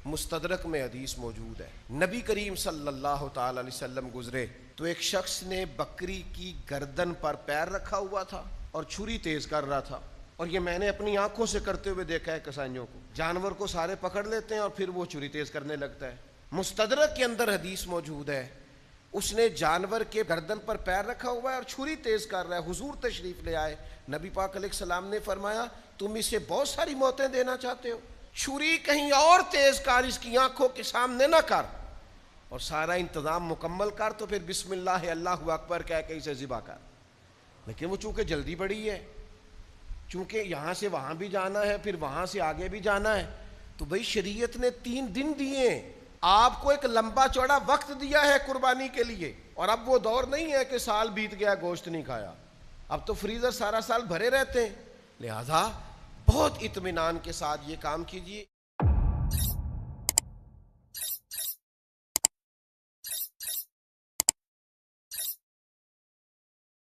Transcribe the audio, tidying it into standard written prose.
مستدرک میں حدیث موجود ہے، نبی کریم صلی اللہ تعالی علیہ وسلم گزرے تو ایک شخص نے بکری کی گردن پر پیر رکھا ہوا تھا اور چھری تیز کر رہا تھا، اور یہ میں نے اپنی آنکھوں سے کرتے ہوئے دیکھا ہے کسائیوں کو، جانور کو سارے پکڑ لیتے ہیں اور پھر وہ چھری تیز کرنے لگتا ہے۔ مستدرک کے اندر حدیث موجود ہے، اس نے جانور کے گردن پر پیر رکھا ہوا ہے اور چھری تیز کر رہا ہے، حضور تشریف لے آئے، نبی پاک علیہ السلام نے فرمایا تم اسے بہت ساری موتیں دینا چاہتے ہو، چھری کہیں اور تیز کر، اس کی آنکھوں کے سامنے نہ کر، اور سارا انتظام مکمل کر تو پھر بسم اللہ اللہ اکبر کہہ کے اسے ذبح کر۔ لیکن وہ چونکہ جلدی بڑی ہے، چونکہ یہاں سے وہاں بھی جانا ہے پھر وہاں سے آگے بھی جانا ہے، تو بھئی شریعت نے 3 دن دیے، آپ کو ایک لمبا چوڑا وقت دیا ہے قربانی کے لیے، اور اب وہ دور نہیں ہے کہ سال بیت گیا گوشت نہیں کھایا، اب تو فریزر سارا سال بھرے رہتے ہیں، لہذا بہت اطمینان کے ساتھ یہ کام کیجیے۔